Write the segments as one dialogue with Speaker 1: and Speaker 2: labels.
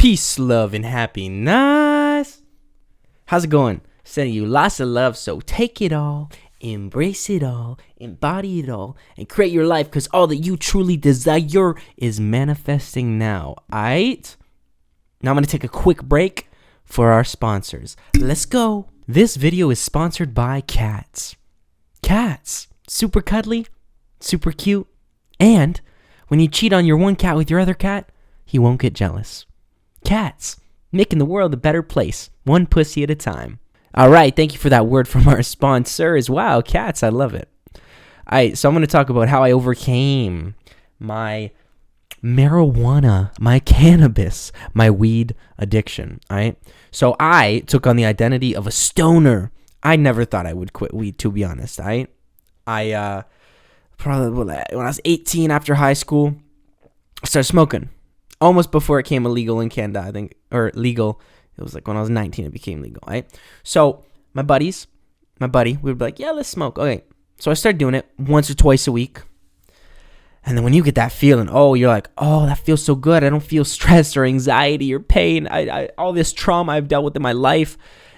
Speaker 1: Peace, love, and happiness. How's it going? Sending you lots of love, so take it all, embrace it all, embody it all, and create your life, because all that you truly desire is manifesting now. Alright? Now I'm going to take a quick break for our sponsors. Let's go. This video is sponsored by cats. Cats. Super cuddly, super cute, and when you cheat on your one cat with your other cat, he won't get jealous. Cats, making the world a better place, one pussy at a time. All right, thank you for that word from our sponsors. Wow, cats, I love it. All right, so I'm going to talk about how I overcame my marijuana, my cannabis, my weed addiction. All right, so I took on the identity of a stoner. I never thought I would quit weed, to be honest. All right, I probably when I was 18 after high school, I started smoking. Almost before it became illegal in Canada, I think, or legal. It was like when I was 19, it became legal, right? So my buddy, we would be like, yeah, let's smoke. Okay. So I started doing it once or twice a week. And then when you get that feeling, you're like, that feels so good. I don't feel stress or anxiety or pain. I all this trauma I've dealt with in my life.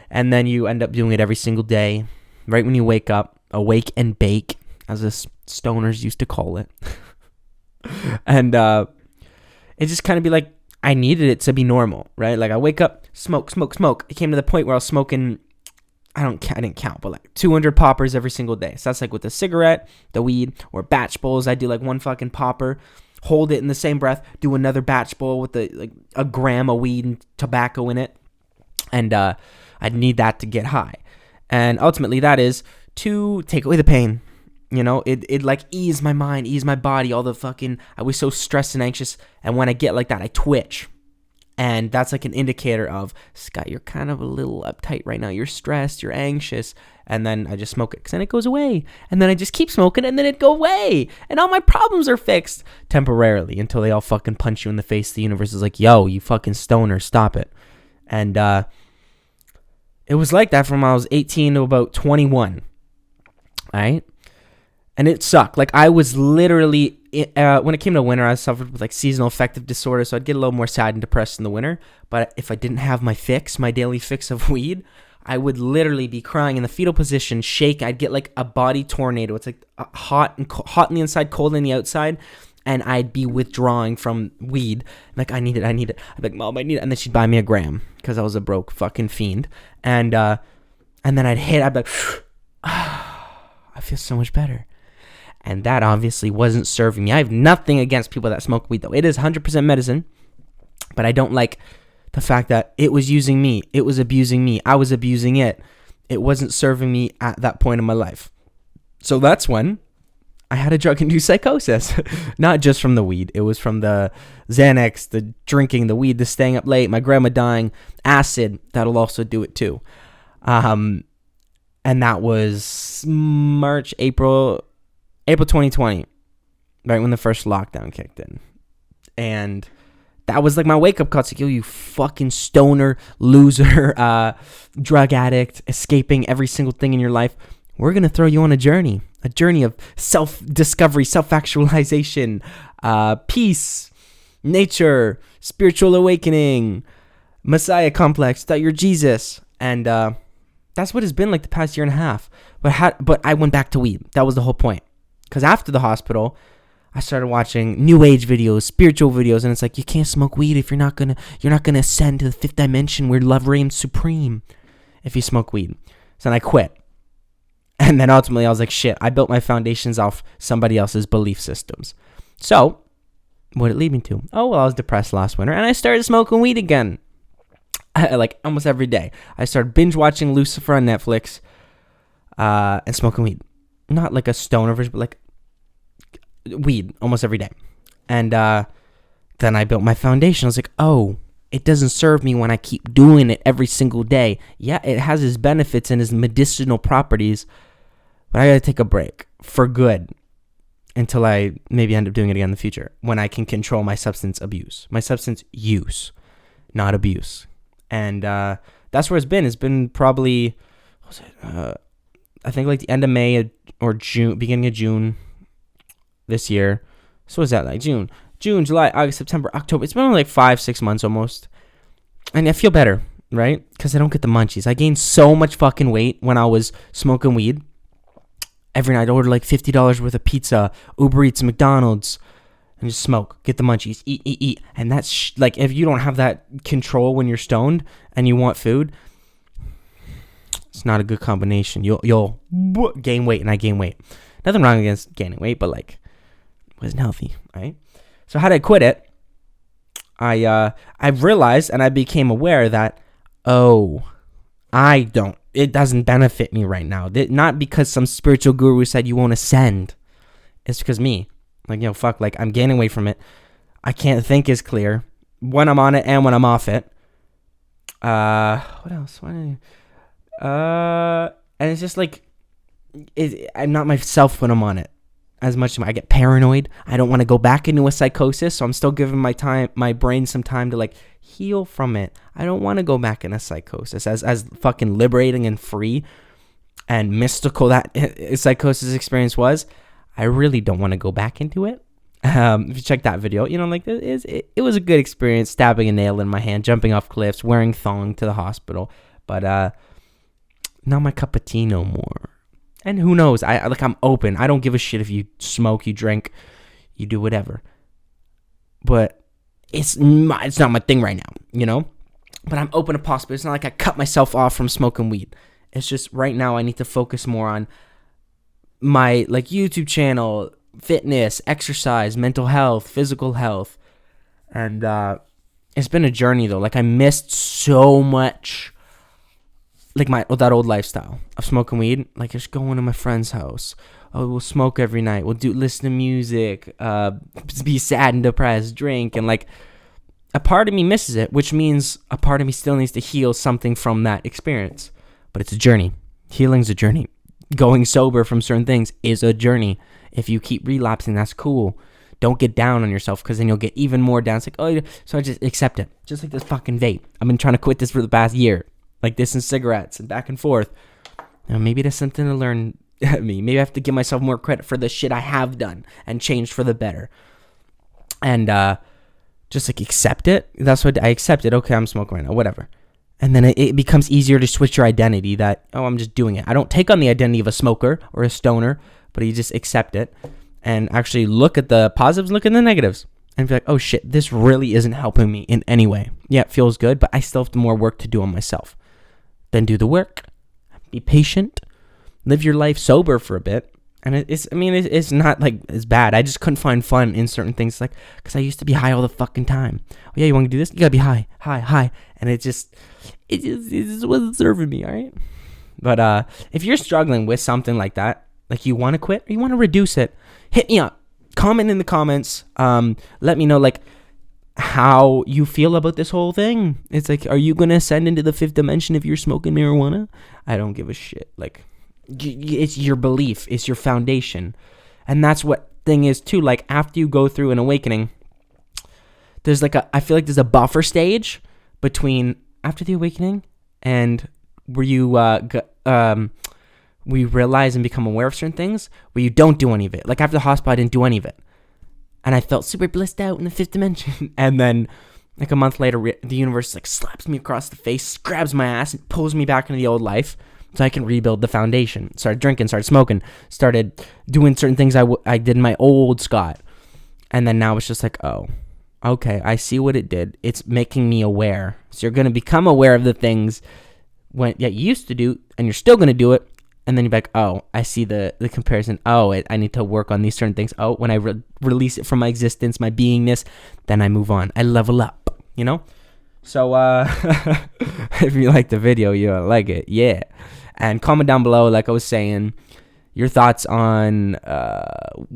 Speaker 1: And then you end up doing it every single day, right when you wake up, awake and bake, as the stoners used to call it. And, it just kind of be like, I needed it to be normal, right? Like I wake up, smoke. It came to the point where I was smoking, I didn't count, but like 200 poppers every single day. So that's like with the cigarette, the weed, or batch bowls. I do like one fucking popper, hold it in the same breath, do another batch bowl with a gram of weed and tobacco in it. And I'd need that to get high. And ultimately that is to take away the pain. You know, it like ease my mind, ease my body, all the fucking, I was so stressed and anxious. And when I get like that, I twitch. And that's like an indicator of, Scott, you're kind of a little uptight right now. You're stressed, you're anxious. And then I just smoke it, because then it goes away. And then I just keep smoking, and then it go away. And all my problems are fixed temporarily until they all fucking punch you in the face. The universe is like, yo, you fucking stoner, stop it. And it was like that from when I was 18 to about 21. All right? And it sucked. Like I was literally, when it came to winter, I suffered with like seasonal affective disorder. So I'd get a little more sad and depressed in the winter. But if I didn't have my daily fix of weed, I would literally be crying in the fetal position, shake. I'd get like a body tornado. It's like hot on the inside, cold on the outside. And I'd be withdrawing from weed. Like, I need it. I'd be like, Mom, I need it. And then she'd buy me a gram, because I was a broke fucking fiend. And then I'd be like, I feel so much better. And that obviously wasn't serving me. I have nothing against people that smoke weed, though. It is 100% medicine. But I don't like the fact that it was using me. It was abusing me. I was abusing it. It wasn't serving me at that point in my life. So that's when I had a drug-induced psychosis. Not just from the weed. It was from the Xanax, the drinking, the weed, the staying up late, my grandma dying, acid. That'll also do it too. And that was April 2020, right when the first lockdown kicked in. And that was like my wake-up call. It's like, yo, you fucking stoner, loser, drug addict, escaping every single thing in your life. We're going to throw you on a journey of self-discovery, self-actualization, peace, nature, spiritual awakening, Messiah complex, that you're Jesus. And that's what it's been like the past year and a half. But I went back to weed. That was the whole point. Because after the hospital, I started watching new age videos, spiritual videos, and it's like, you can't smoke weed if you're not gonna ascend to the fifth dimension where love reigns supreme if you smoke weed. So then I quit. And then ultimately I was like, shit, I built my foundations off somebody else's belief systems. So what did it lead me to? I was depressed last winter, and I started smoking weed again. Like almost every day. I started binge watching Lucifer on Netflix and smoking weed. Not like a stoner version, but like weed almost every day. And then I built my foundation. I was like, it doesn't serve me when I keep doing it every single day. Yeah, it has its benefits and its medicinal properties, but I gotta take a break for good until I maybe end up doing it again in the future, when I can control my substance use, not abuse. And that's where it's been. It's been probably, I think like the end of May or June, beginning of June this year. So what's that like? June, July, August, September, October. It's been only like 5-6 months almost. and I feel better, right? Because I don't get the munchies. I gained so much fucking weight when I was smoking weed. Every night I'd order like $50 worth of pizza, Uber Eats, McDonald's, and just smoke, get the munchies, eat. And that's like, if you don't have that control when you're stoned and you want food, it's not a good combination. You'll gain weight, and I gain weight. Nothing wrong against gaining weight, but like, it wasn't healthy, right? So how did I quit it? I realized, and I became aware that, it doesn't benefit me right now. Not because some spiritual guru said you won't ascend. It's because me. Like, fuck, like, I'm gaining weight from it. I can't think as clear when I'm on it and when I'm off it. What else? And it's just like, I'm not myself when I'm on it as much. I get paranoid. I don't want to go back into a psychosis, so I'm still giving my brain some time to like heal from it. I don't want to go back in a psychosis. As fucking liberating and free and mystical that psychosis experience was, I really don't want to go back into it. If you check that video, like it was a good experience, stabbing a nail in my hand, jumping off cliffs, wearing thong to the hospital, but not my cup of tea no more. And who knows? I'm open. I don't give a shit if you smoke, you drink, you do whatever. But it's not my thing right now, But I'm open to possibility. It's not like I cut myself off from smoking weed. It's just right now I need to focus more on my like YouTube channel, fitness, exercise, mental health, physical health. And it's been a journey though. Like I missed so much like that old lifestyle of smoking weed. Like just going to my friend's house. Oh, we'll smoke every night. We'll listen to music, be sad and depressed, drink, and like a part of me misses it, which means a part of me still needs to heal something from that experience. But it's a journey. Healing's a journey. Going sober from certain things is a journey. If you keep relapsing, that's cool. Don't get down on yourself, because then you'll get even more down. It's like, so I just accept it. Just like this fucking vape. I've been trying to quit this for the past year. Like this and cigarettes and back and forth. Maybe there's something to learn me. Maybe I have to give myself more credit for the shit I have done and changed for the better. And just like accept it. That's what I accepted. Okay, I'm smoking right now, whatever. And then it becomes easier to switch your identity that, I'm just doing it. I don't take on the identity of a smoker or a stoner, but you just accept it and actually look at the positives, look at the negatives, and be like, oh shit, this really isn't helping me in any way. Yeah, it feels good, but I still have more work to do on myself. Then do the work, be patient, live your life sober for a bit. And it's not like it's bad. I just couldn't find fun in certain things, like, because I used to be high all the fucking time. Oh yeah, you want to do this? You gotta be high. And it just wasn't serving me, all right? But if you're struggling with something like that, like you want to quit or you want to reduce it, hit me up. Comment in the comments. Let me know like how you feel about this whole thing. It's like, are you gonna ascend into the fifth dimension if you're smoking marijuana? I don't give a shit. Like, it's your belief, it's your foundation. And that's what thing is too. Like after you go through an awakening, there's like I feel like there's a buffer stage between after the awakening and where you we realize and become aware of certain things, where you don't do any of it. Like after the hospital, I didn't do any of it, and I felt super blissed out in the fifth dimension. And then like a month later, the universe like slaps me across the face, grabs my ass, and pulls me back into the old life so I can rebuild the foundation. Started drinking, started smoking, started doing certain things I did in my old Scott. And then now it's just like, oh, okay, I see what it did. It's making me aware. So you're going to become aware of the things you used to do, and you're still going to do it. And then you're like, oh, I see the comparison. Oh, I need to work on these certain things. Oh, when I release it from my existence, my beingness, then I move on. I level up, So if you like the video, you like it, yeah. And comment down below, like I was saying, your thoughts on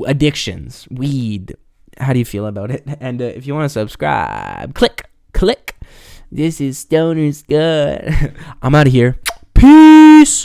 Speaker 1: addictions, weed. How do you feel about it? And if you want to subscribe, click. This is Stoner's Good. I'm out of here. Peace.